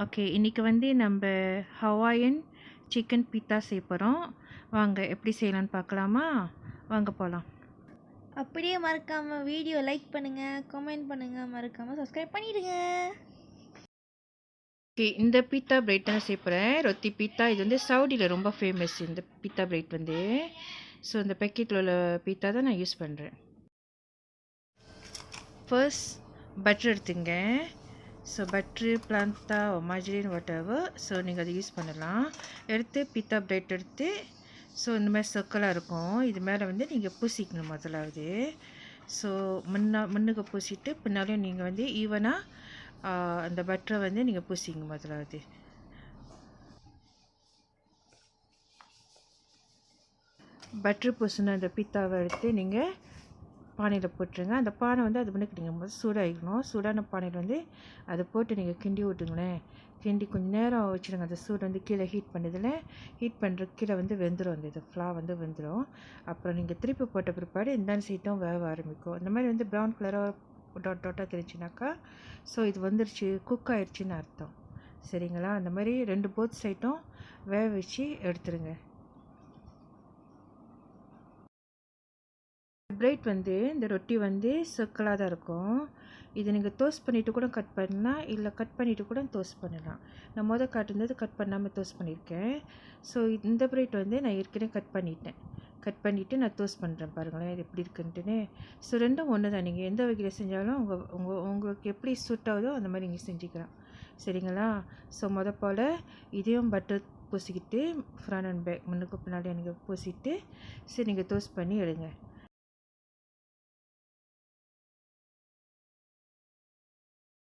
Okay, இன்னைக்கு வந்து நம்ம ஹவாயன் சிக்கன் பீட்டா செய்ய போகிறோம். வாங்க எப்படி செய்யலான்னு பார்க்கலாமா? வாங்க போகலாம். அப்படியே மறக்காமல் வீடியோ லைக் பண்ணுங்கள், கமெண்ட் பண்ணுங்கள், மறக்காமல் சப்ஸ்கிரைப் பண்ணிடுங்க. ஓகே, இந்த பீட்டா பிரெட் தான் செய்ய போகிறேன். ரொத்தி பீட்டா. இது வந்து சவுடியில் ரொம்ப ஃபேமஸ் இந்த பீட்டா பிரெட் வந்து. ஸோ இந்த பேக்கெட்டில் உள்ள பீட்டா தான் நான் யூஸ் பண்ணுறேன். ஃபர்ஸ்ட் பட்டர் எடுத்துங்க. So butter Planta margarine whatever. So நீங்கள் அதை யூஸ் பண்ணலாம். எடுத்து பீட்டா பிரெட் எடுத்து ஸோ இந்த மாதிரி சர்க்கிளாக இருக்கும். இது மேலே வந்து நீங்கள் பூசிக்கணும் முதலாவது. ஸோ முன்னுக்கு பூசிட்டு பின்னாலையும் நீங்கள் வந்து ஈவனாக அந்த பட்டரை வந்து நீங்கள் பூசிங்க முதலாவது. பட்ரு பூசின அந்த பீத்தாவை எடுத்து நீங்கள் பானையில் போட்டுருங்க. அந்த பானை வந்து அது முன்னுக்கு நீங்கள் முதல் சூடாகிக்கணும். சூடான பானையில் வந்து அதை போட்டு நீங்கள் கிண்டி விட்டுங்களேன். கிண்டி கொஞ்சம் நேரம் வச்சுருங்க. அந்த சூடு வந்து கீழே ஹீட் பண்ணதில் ஹீட் பண்ணுற கீழே வந்து வெந்துடும். அந்த இது ஃப்ளா வந்து வெந்துடும். அப்புறம் நீங்கள் திருப்பி போட்ட பிற்பாடு இந்த சைட்டும் வேக ஆரம்பிக்கும். இந்த மாதிரி வந்து ப்ரௌன் கலராக டாட்டாக தெரிஞ்சுனாக்கா ஸோ இது வந்துருச்சு, குக் ஆயிடுச்சுன்னு அர்த்தம். சரிங்களா? அந்த மாதிரி போத் சைட்டும் வேக வச்சு எடுத்துருங்க. பிரெட் வந்து இந்த ரொட்டி வந்து சர்க்கிளாக தான் இருக்கும். இது நீங்கள் டோஸ்ட் பண்ணிவிட்டு கூட கட் பண்ணலாம், இல்லை கட் பண்ணிவிட்டு கூட டோஸ்ட் பண்ணலாம். நான் காட்டுனது கட் பண்ணாமல் டோஸ்ட் பண்ணியிருக்கேன். ஸோ இந்த பிரெட் வந்து நான் ஏற்கனவே கட் பண்ணிவிட்டு நான் டோஸ்ட் பண்ணுறேன். பாருங்களேன் இது எப்படி இருக்குன்ட்டுன்னு. ஸோ ரெண்டும் ஒன்று தான். நீங்கள் எந்த வகையில் செஞ்சாலும் உங்களுக்கு எப்படி சூட் ஆகுதோ அந்த மாதிரி நீங்கள் செஞ்சுக்கலாம். சரிங்களா? ஸோ போல் இதையும் பட்டர் பூசிக்கிட்டு ஃப்ரண்ட் அண்ட் பேக் முன்னுக்கு பின்னாடி நீங்கள் பூசிட்டு சரி நீங்கள் டோஸ்ட் பண்ணி எடுங்க.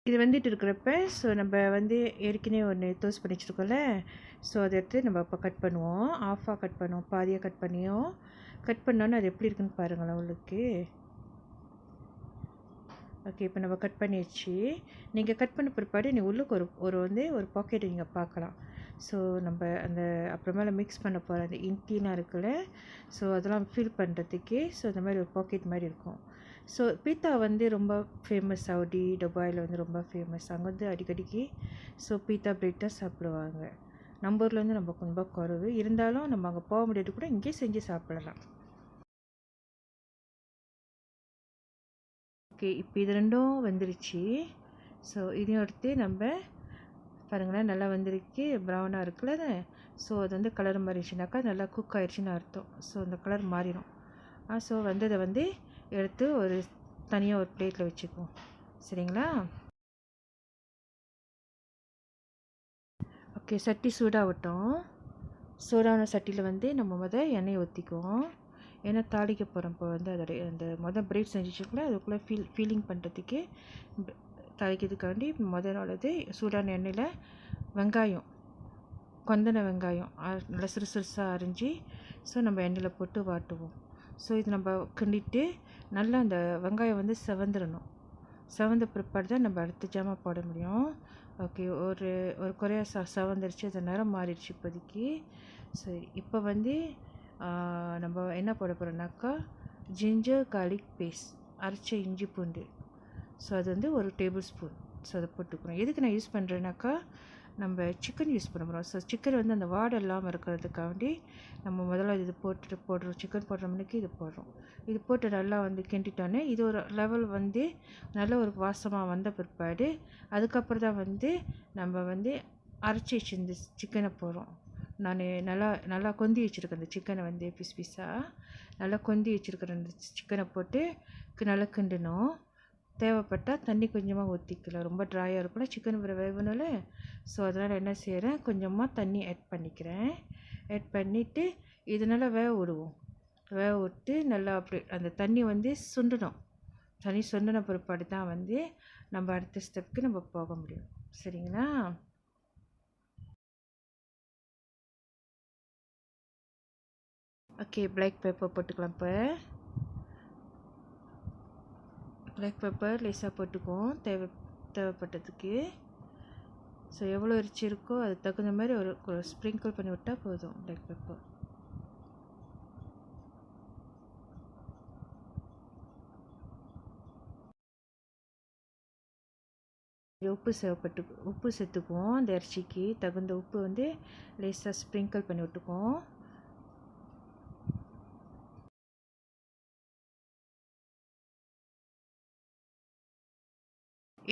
இது வந்துட்டு இருக்கிறப்ப ஸோ நம்ம வந்து ஏற்கனவே ஒன்று டோஸ்ட் பண்ணி வச்சுருக்கோம்ல. ஸோ அதை எடுத்து நம்ம இப்போ கட் பண்ணுவோம். ஆஃபாக கட் பண்ணுவோம், பாதியாக கட் பண்ணியும் கட் பண்ணோன்னு அது எப்படி இருக்குன்னு பாருங்களேன் உங்களுக்கு. ஓகே, இப்போ நம்ம கட் பண்ணிடுச்சு. நீங்கள் கட் பண்ண பிற்பாடு நீங்கள் உள்ளுக்கு ஒரு பாக்கெட் நீங்கள் பார்க்கலாம். ஸோ நம்ம அந்த அப்புறமேல மிக்ஸ் பண்ண போகிற அந்த இன்டீனாக இருக்குல்ல, ஸோ அதெல்லாம் ஃபில் பண்ணுறதுக்கே ஸோ இந்த மாதிரி ஒரு பாக்கெட் மாதிரி இருக்கும். ஸோ பீத்தா வந்து ரொம்ப ஃபேமஸ். சவுடி துபாயில் வந்து ரொம்ப ஃபேமஸ். அங்கே வந்து அடிக்கடிக்கு ஸோ பீத்தா பிரெட் தான் சாப்பிடுவாங்க. நம்ம ஊரில் வந்து நம்ம ரொம்ப குறைவு இருந்தாலும் நம்ம அங்கே போக முடியாது கூட இங்கேயே செஞ்சு சாப்பிடலாம். ஓகே, இப்போ இது ரெண்டும் வந்துருச்சு. ஸோ இதையும் எடுத்து நம்ம பாருங்களேன் நல்லா வந்துருக்கு, ப்ரௌனாக இருக்குல்ல. ஸோ அது வந்து கலர் மாறிடுச்சுனாக்கா நல்லா குக் ஆயிடுச்சுன்னு அர்த்தம். ஸோ அந்த கலர் மாறிடும். ஸோ வந்ததை வந்து எடுத்து ஒரு தனியாக ஒரு பிளேட்டில் வச்சுக்குவோம். சரிங்களா? ஓகே, சட்டி சூடாகட்டும். சூடான சட்டியில் வந்து நம்ம எண்ணெயை ஊற்றிக்குவோம். ஏன்னா தாளிக்க போகிறோம். இப்போ வந்து அதோடைய அந்த பிரெட் செஞ்சு வச்சுக்கல அதுக்குள்ளே ஃபீலிங் பண்ணுறதுக்கு தாளிக்கிறதுக்காண்டி நாளது சூடான எண்ணெயில் வெங்காயம், கொந்தன வெங்காயம் நல்லா சிறுசாக அரிஞ்சு ஸோ நம்ம எண்ணெயில் போட்டு வாட்டுவோம். ஸோ இது நம்ம கிண்டிட்டு நல்லா அந்த வெங்காயம் வந்து செவந்த பிற்பாடு தான் நம்ம அடுத்த ஜாமான் போட முடியும். ஓகே, ஒரு குறையாக செவந்துருச்சு. அது நேரம் மாறிடுச்சு இப்போதைக்கு. சரி, இப்போ வந்து நம்ம என்ன போட போகிறோம்னாக்கா ஜிஞ்சர் கார்லிக் பேஸ்ட், அரைச்ச இஞ்சி பூண்டு. ஸோ அது வந்து ஒரு டேபிள் ஸ்பூன். ஸோ அதை போட்டுக்கிறோம். எதுக்கு நான் யூஸ் பண்ணுறேன்னாக்கா நம்ம சிக்கன் யூஸ் பண்ண போகிறோம். ஸோ சிக்கன் வந்து அந்த வாடை இல்லாமல் இருக்கிறதுக்காண்டி நம்ம முதல்ல இது போடுறோம். சிக்கன் போடுற மணிக்கு இது போடுறோம். இது போட்டு நல்லா வந்து கிண்டிட்டோன்னே இது ஒரு லெவல் வந்து நல்ல ஒரு வாசமாக வந்த பிற்பாடு அதுக்கப்புறம் தான் வந்து நம்ம வந்து அரைச்சி வச்சிருந்த சிக்கனை போடுறோம். நான் நல்லா கொந்தி வச்சுருக்கேன் அந்த சிக்கனை வந்து பீஸாக நல்லா கொந்தி வச்சுருக்கிறேன். அந்த சிக்கனை போட்டு நல்லா கிண்டணும். தேவைப்பட்டால் தண்ணி கொஞ்சமாக ஊற்றிக்கலாம். ரொம்ப ட்ராயாக இருக்குன்னா சிக்கன் வேகணும்ல. ஸோ அதனால் என்ன செய்கிறேன், கொஞ்சமாக தண்ணி ஆட் பண்ணிக்கிறேன். ஆட் பண்ணிவிட்டு இதனால் வேக விட்டு நல்லா அப்படி அந்த தண்ணி வந்து சுண்டணும். தண்ணி சுண்டின பிற்பாடு தான் வந்து நம்ம அடுத்த ஸ்டெப்புக்கு நம்ம போக முடியும். சரிங்களா? ஓகே, பிளாக் பெப்பர் போட்டுக்கலாம். இப்போ பிளாக் பெப்பர் லேசாக போட்டுக்குவோம் தேவைப்பட்டதுக்கு. ஸோ எவ்வளோ ரிச் இருக்கோ அதுக்கு தகுந்த மாதிரி ஒரு ஸ்ப்ரிங்கிள் பண்ணி விட்டால் போதும் பிளாக் பெப்பர். உப்பு சேர்த்துக்குவோம். அந்த இறைச்சிக்கு தகுந்த உப்பு வந்து லேசாக ஸ்ப்ரிங்கிள் பண்ணி விட்டுக்குவோம்.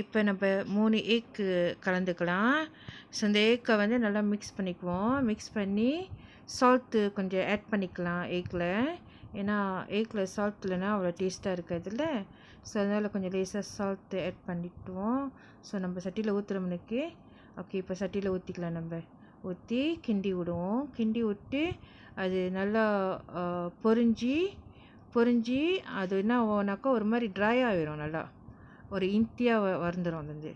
இப்போ நம்ம 3 எக் கலந்துக்கலாம். ஸோ இந்த எக்கை வந்து நல்லா மிக்ஸ் பண்ணிக்குவோம். மிக்ஸ் பண்ணி சால்ட்டு கொஞ்சம் ஆட் பண்ணிக்கலாம் எக்கில். ஏன்னா எக்கில் சால்ட் இல்லைன்னா அவ்வளோ டேஸ்ட்டாக இருக்காதுல்ல. ஸோ அதனால் கொஞ்சம் லேசாக சால்ட்டு ஆட் பண்ணிவிட்டுவோம். ஸோ நம்ம சட்டியில் ஊற்றுறோம்னுக்கு ஓகே. இப்போ சட்டியில் ஊற்றிக்கலாம். நம்ம ஊற்றி கிண்டி விடுவோம். கிண்டி விட்டு அது நல்லா பொரிஞ்சு அது என்ன ஆகும்னாக்கா ஒரு மாதிரி ட்ரை ஆகிடும். நல்லா ஒரு இன்த்தியாக வந்துடும் அது வந்து.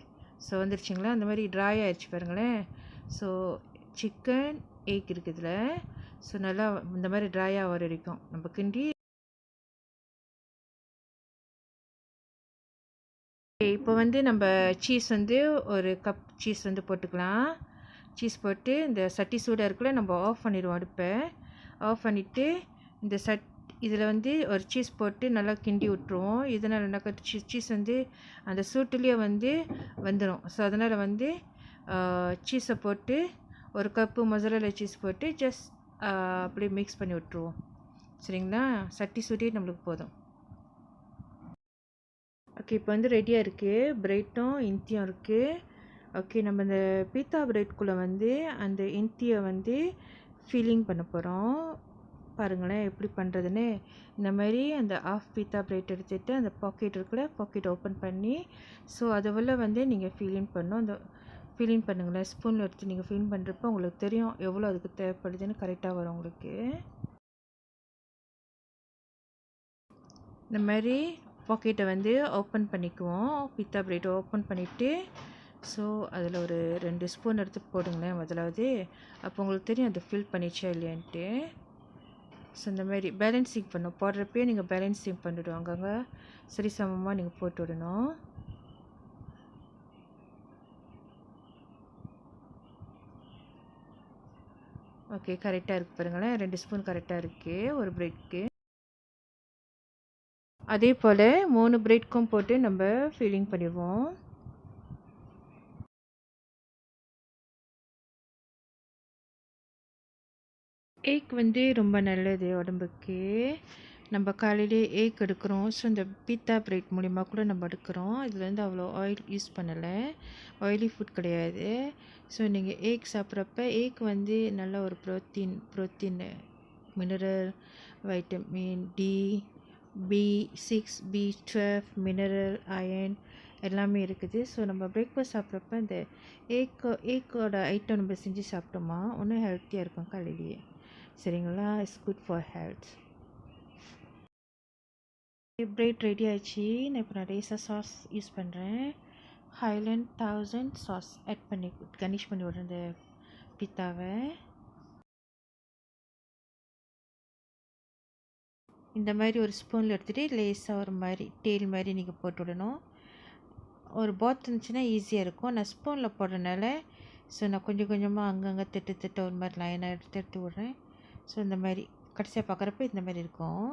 ஸோ வந்துருச்சுங்களா, அந்த மாதிரி ட்ரை ஆகிடுச்சு பாருங்களேன். ஸோ சிக்கன் எக் இருக்குதுல. ஸோ நல்லா இந்த மாதிரி ட்ரையாக வர வரைக்கும் நம்ம கிண்டி. இப்போ வந்து நம்ம சீஸ் வந்து ஒரு கப் சீஸ் வந்து போட்டுக்கலாம். சீஸ் போட்டு இந்த சட்டி சூடாக இருக்குல்ல, நம்ம ஆஃப் பண்ணிடுவோம் அடுப்பை. ஆஃப் பண்ணிவிட்டு இந்த இதில் வந்து ஒரு சீஸ் போட்டு நல்லா கிண்டி விட்ருவோம். இதனால் என்னக்கா சீஸ் வந்து அந்த சூட்டுலேயே வந்து வந்துடும். ஸோ அதனால் வந்து சீஸை போட்டு ஒரு கப்பு மொசரல்லா சீஸ் போட்டு ஜஸ்ட் அப்படியே மிக்ஸ் பண்ணி விட்ருவோம். சரிங்களா, சட்டி சூடே நம்மளுக்கு போதும். ஓகே, இப்போ வந்து ரெடியாக இருக்குது. பிரெட்டும் இன்த்தியும் இருக்குது. ஓகே, நம்ம இந்த பீத்தா பிரெட்குள்ளே வந்து அந்த இன்த்தியை வந்து ஃபில்லிங் பண்ண போகிறோம். பாருங்களேன் எப்படி பண்ணுறதுன்னு. இந்த மாதிரி அந்த ஆஃப் பீத்தா பிரெட் எடுத்துகிட்டு அந்த பாக்கெட் இருக்குல்ல, பாக்கெட் ஓப்பன் பண்ணி ஸோ அதுவரை வந்து நீங்கள் ஃபில்லிங் பண்ணணும். அந்த ஃபில்லிங் பண்ணுங்களேன். ஸ்பூனில் எடுத்து நீங்கள் ஃபில்லிங் பண்ணுறப்போ உங்களுக்கு தெரியும் எவ்வளோ அதுக்கு தேவைப்படுதுன்னு கரெக்டாக வரும் உங்களுக்கு. இந்த மாதிரி பாக்கெட்டை வந்து ஓப்பன் பண்ணிக்குவோம். பீத்தா பிரெட்டை ஓப்பன் பண்ணிவிட்டு ஸோ அதில் ஒரு 2 ஸ்பூன் எடுத்து போடுங்களேன் முதலாவது. அப்போ உங்களுக்கு தெரியும் அது ஃபில் பண்ணிச்சா இல்லையான்ட்டு. ஸோ இந்த மாதிரி பேலன்சிங் பண்ணணும். போடுறப்பே நீங்கள் பேலன்சிங் பண்ணிவிடுவாங்க. அங்கே சரி சமமாக நீங்கள் போட்டு விடணும். ஓகே, கரெக்டாக இருக்குது பாருங்களேன். 2 ஸ்பூன் கரெக்டாக இருக்குது ஒரு பிரெட்க்கு. அதே போல் 3 பிரெட்க்கும் போட்டு நம்ம ஃபில்லிங் பண்ணிடுவோம். எக் வந்து ரொம்ப நல்லது உடம்புக்கு. நம்ம காலையிலே எக் எடுக்கிறோம். ஸோ இந்த பீத்தா பிரெட் மூலிமா கூட நம்ம எடுக்கிறோம். இதில் வந்து அவ்வளோ ஆயில் யூஸ் பண்ணலை, ஆயிலி ஃபுட் கிடையாது. ஸோ நீங்கள் எக் சாப்பிட்றப்ப எக் வந்து நல்ல ஒரு protein mineral, vitamin D, B6, B12, mineral, iron எல்லாமே இருக்குது. ஸோ நம்ம பிரேக்ஃபாஸ்ட் சாப்பிட்றப்ப இந்த ஏக்கோட ஐட்டம் நம்ம செஞ்சு சாப்பிட்டோமா இன்னும் ஹெல்த்தியாக இருக்கும் காலையிலேயே. சரிங்களா, it's good for health. Bread ready ஆயிடுச்சு. நான் இப்போ லேசாக சாஸ் யூஸ் பண்ணுறேன். ஹைலேண்ட் 1000 சாஸ் ஆட் பண்ணி கனிஷ் பண்ணி விட்றேன் இந்த பித்தாவை. இந்த மாதிரி ஒரு ஸ்பூனில் எடுத்துகிட்டு லேசாக ஒரு மாதிரி டெயில் மாதிரி நீங்கள் போட்டு விடணும். ஒரு பாத் இருந்துச்சுன்னா ஈஸியாக இருக்கும். நான் ஸ்பூனில் போடுறதுனால ஸோ நான் கொஞ்சம் கொஞ்சமாக அங்கங்கே திட்டு ஒரு மாதிரி லைனாக எடுத்து விட்றேன். ஸோ இந்த மாதிரி கடைசியாக பார்க்குறப்ப இந்த மாதிரி இருக்கும்.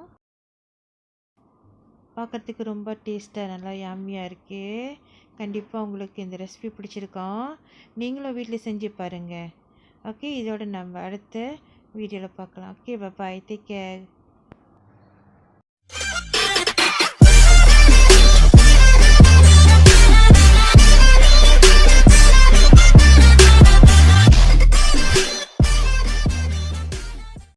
பார்க்குறதுக்கு ரொம்ப டேஸ்ட்டாக நல்லா யாமியாக இருக்குது. கண்டிப்பாக உங்களுக்கு இந்த ரெசிபி பிடிச்சிருக்கோம். நீங்களும் வீட்டில் செஞ்சு பாருங்கள். ஓகே, இதோட நம்ம அடுத்த வீடியோவில் பார்க்கலாம். ஓகே, பாய், டேக் கேர்.